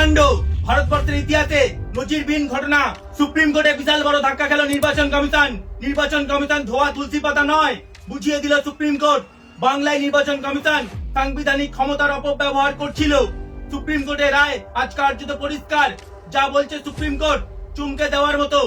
কাণ্ড, ভারতবর্ষের ইতিহাসে নজিরবিহীন ঘটনা। সুপ্রিম কোর্টে বিশাল বড় ধাক্কা খেল নির্বাচন কমিশন। নির্বাচন কমিশন ধোয়া তুলসী পাতা নয়, বুঝিয়ে দিল সুপ্রিম কোর্ট। বাংলায় নির্বাচন কমিশন সাংবিধানিক ক্ষমতার অপব্যবহার করছিল। সুপ্রিম কোর্টের রায় আজ কার্যত পরিষ্কার। যা বলছে সুপ্রিম কোর্ট চমকে দেওয়ার মতো।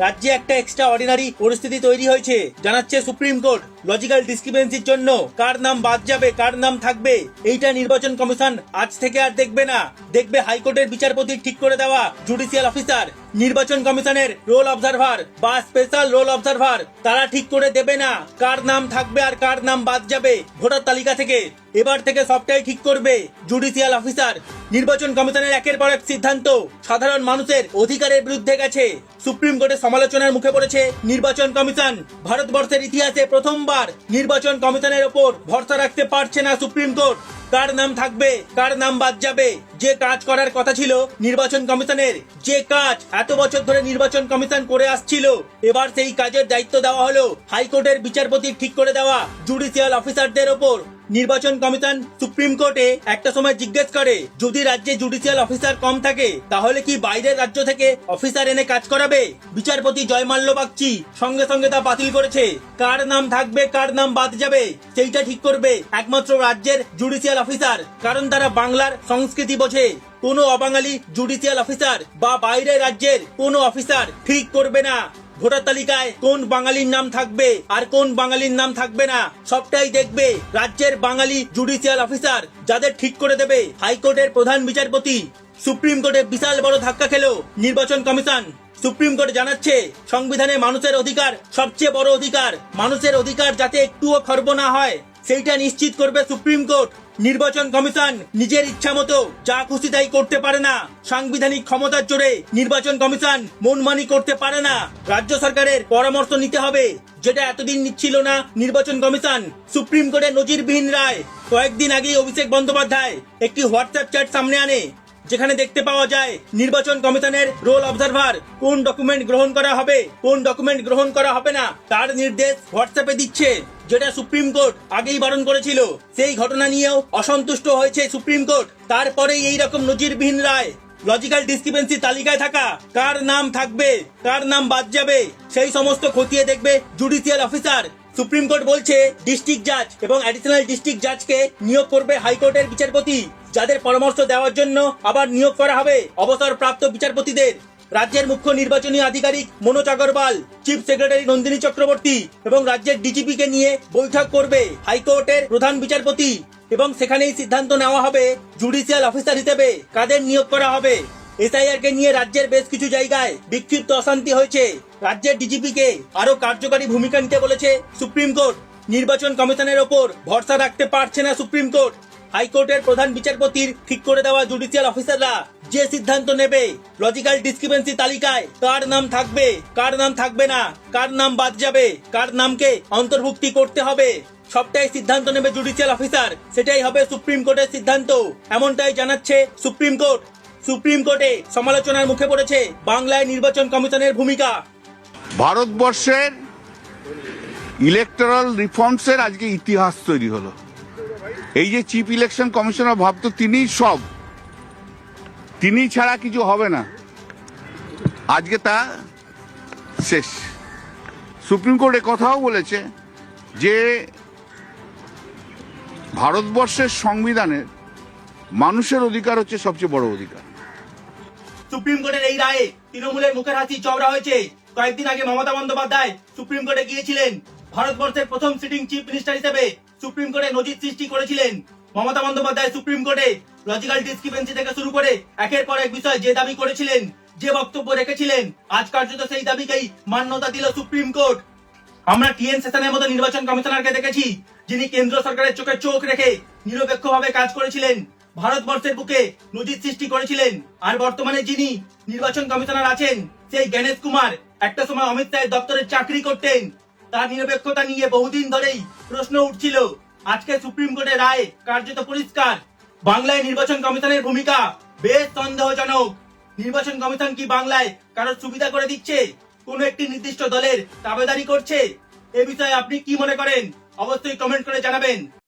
রাজ্যে একটা এক্সট্রা অর্ডিনারি পরিস্থিতি তৈরি হয়েছে, জানাচ্ছে সুপ্রিম কোর্ট। লজিক্যাল ডিসক্রিপেন্সির জন্য কার নাম বাদ যাবে, কার নাম থাকবে, এইটা নির্বাচন কমিশন আজ থেকে আর দেখবে না। দেখবে হাইকোর্টের বিচারপতি ঠিক করে দেওয়া জুডিশিয়াল অফিসার। নির্বাচন কমিশনের রোল অবজারভার বা স্পেশাল রোল অবজারভার তারা ঠিক করে দেবে না কার নাম থাকবে আর কার নাম বাদ যাবে ভোটার তালিকা থেকে। এবার থেকে সবটাই ঠিক করবে জুডিশিয়াল অফিসার। নির্বাচন কমিশনের একের পর এক সিদ্ধান্ত সাধারণ মানুষের অধিকারের বিরুদ্ধে গেছে। সুপ্রিম কোর্টের সমালোচনার মুখে পড়েছে নির্বাচন কমিশন। ভারতবর্ষের ইতিহাসে প্রথমবার নির্বাচন কমিশনের ওপর ভরসা রাখতে পারছে না সুপ্রিম কোর্ট। কার নাম থাকবে, কার নাম বাদ যাবে, যে কাজ করার কথা ছিল নির্বাচন কমিশনের, যে কাজ এত বছর ধরে নির্বাচন কমিশন করে আসছিল, এবার সেই কাজের দায়িত্ব দেওয়া হলো হাইকোর্টের বিচারপতি ঠিক করে দেওয়া জুডিশিয়াল অফিসারদের ওপর। নির্বাচন কমিশন সুপ্রিম কোর্টে একটা সময় জিজ্ঞেস করে, যদি রাজ্যে জুডিশিয়াল অফিসার কম থাকে তাহলে কি বাইরের রাজ্য থেকে অফিসার এনে কাজ করাবে? বিচারপতি জয়মাল্য বাগচি সঙ্গে সঙ্গে তা বাতিল করেছে। কার নাম থাকবে, কার নাম বাদ যাবে সেইটা ঠিক করবে একমাত্র রাজ্যের জুডিশিয়াল অফিসার, কারণ তারা বাংলার সংস্কৃতি বোঝে। কোনো অবাঙালি জুডিশিয়াল অফিসার বা বাইরের রাজ্যের কোনো অফিসার ঠিক করবে না ভোটার তালিকায় কোন বাঙালির নাম থাকবে আর কোন বাঙালির নাম থাকবে না। সবটাই দেখবে রাজ্যের বাঙালি জুডিশিয়াল অফিসার, যাদের ঠিক করে দেবে হাইকোর্টের প্রধান বিচারপতি। সুপ্রিম কোর্টে বিশাল বড় ধাক্কা খেল নির্বাচন কমিশন। সুপ্রিম কোর্ট জানাচ্ছে, সংবিধানে মানুষের অধিকার সবচেয়ে বড় অধিকার। মানুষের অধিকার যাতে একটুও খর্ব না হয় সেইটা নিশ্চিত করবে সুপ্রিম কোর্ট। নির্বাচন কমিশন নিজের ইচ্ছা মতো যা খুশি তাই করতে পারে না। সাংবিধানিক ক্ষমতার জোরে নির্বাচন কমিশন মনমানি করতে পারে না। রাজ্য সরকারের পরামর্শ নিতে হবে, যেটা এতদিন নিচ্ছিল না নির্বাচন কমিশন। সুপ্রিম কোর্টের নজিরবিহীন রায়। কয়েকদিন আগেই অভিষেক বন্দ্যোপাধ্যায় একটি হোয়াটসঅ্যাপ চ্যাট সামনে আনে, যেখানে দেখতে পাওয়া যায় নির্বাচন কমিশনের রোল অবজারভার কোন ডকুমেন্ট গ্রহণ করা হবে, কোন ডকুমেন্ট গ্রহণ করা হবে না তার নির্দেশ হোয়াটসঅ্যাপে দিচ্ছে, যেটা সুপ্রিম কোর্ট আগেই বারণ করেছিল। সেই ঘটনা নিয়েও অসন্তুষ্ট হয়েছে সুপ্রিম কোর্ট। তারপরেই এইরকম নজিরবিহীন রায়। লজিক্যাল ডিসক্রিপেন্সি তালিকায় থাকা কার নাম থাকবে, কার নাম বাদ যাবে সেই সমস্ত খতিয়ে দেখবে জুডিশিয়াল অফিসার। সুপ্রিম কোর্ট বলছে, ডিস্ট্রিক্ট জাজ এবং অ্যাডিশনাল ডিস্ট্রিক্ট জাজকে নিয়োগ করবে হাইকোর্টের বিচারপতি, যাদের পরামর্শ দেওয়ার জন্য আবার নিয়োগ করা হবে অবসরপ্রাপ্ত বিচারপতিদের। রাজ্যের মুখ্য নির্বাচনী আধিকারিক মনোজ আগরওয়াল, চিফ সেক্রেটারি নন্দিনী চক্রবর্তী এবং রাজ্যের ডিজিপি কে নিয়ে বৈঠক করবে হাইকোর্টের প্রধান বিচারপতি, এবং সেখানেই সিদ্ধান্ত নেওয়া হবে জুডিশিয়াল অফিসার হিসেবে কাদের নিয়োগ করা হবে। এসআইআর কে নিয়ে রাজ্যের বেশ কিছু জায়গায় বিক্ষিপ্ত অশান্তি হয়েছে। রাজ্যের ডিজিপি কে আরো কার্যকারী ভূমিকা নিতে বলেছে সুপ্রিম কোর্ট। নির্বাচন কমিশনের ওপর ভরসা রাখতে পারছে না সুপ্রিম কোর্ট। হাইকোর্টের প্রধান বিচারপতির ঠিক করে দেওয়া জুডিশিয়াল অফিসাররা যে সিদ্ধান্ত নেবে লজিক্যাল ডিসক্রিপেন্সি তালিকায় কার নাম থাকবে, কার নাম থাকবে না, কার নাম বাদ যাবে, কার নামকে অন্তর্ভুক্তি করতে হবে, সবটাই সিদ্ধান্ত নেবে জুডিশিয়াল অফিসার। সেটাই হবে সুপ্রিম কোর্টের সিদ্ধান্ত, এমনটাই জানাচ্ছে সুপ্রিম কোর্ট। সুপ্রিম কোর্টে সমালোচনার মুখে পড়েছে বাংলায় নির্বাচন কমিশনের ভূমিকা। ভারতবর্ষের ইলেকটোরাল রিফর্মসের আজকে ইতিহাস তৈরি হলো। এই যে চিফ ইলেকশন কমিশনার ভাবতো তিনিই সব, তিনি ছাড়া কিছু হবে না, আজকে তা শেষ। সুপ্রিম কোর্ট কথাও বলেছে যে ভারতবর্ষের সংবিধানের মানুষের অধিকার হচ্ছে সবচেয়ে বড় অধিকার। সুপ্রিম কোর্টের এই রায়ে তৃণমূলের মুখের হাসি চওড়া হয়েছে। কয়েকদিন আগে মমতা বন্দ্যোপাধ্যায় সুপ্রিম কোর্টে গিয়েছিলেন। ভারতবর্ষের প্রথম সিটিং চিফ মিনিস্টার হিসেবে সুপ্রিম কোর্টে নজির সৃষ্টি করেছিলেন মমতা বন্দ্যোপাধ্যায়। সুপ্রিম কোর্টে লজিক্যাল ডিসক্রিপেন্সি থেকে শুরু করে একের পর এক বিষয় যে দাবি করেছিলেন, যে বক্তব্য রেখেছিলেন, আজ কার্যত সেই দাবিকেই মান্যতা দিল সুপ্রিম কোর্ট। আমরা টিএন সেশনের মতো নির্বাচন কমিশনারকে দেখেছি, যিনি কেন্দ্র সরকারের চোখে চোখ রেখে নিরপেক্ষভাবে কাজ করেছিলেন, ভারতবর্ষের বুকে নজির সৃষ্টি করেছিলেন। আর বর্তমানে যিনি নির্বাচন কমিশনার আছেন সেই জ্ঞানেশ কুমার একটা সময় অমিত শাহের দপ্তরে চাকরি করতেন। তার নিরপেক্ষতা নিয়ে বহুদিন ধরেই প্রশ্ন উঠছিল। আজকে সুপ্রিম কোর্টের রায় কার্যত পরিষ্কার। বাংলায় নির্বাচন কমিশনের ভূমিকা বেশ সন্দেহজনক। নির্বাচন কমিশন কি বাংলায় কারোর সুবিধা করে দিচ্ছে, কোন একটি নির্দিষ্ট দলের দাবেদারি করছে? এ বিষয়ে আপনি কি মনে করেন অবশ্যই কমেন্ট করে জানাবেন।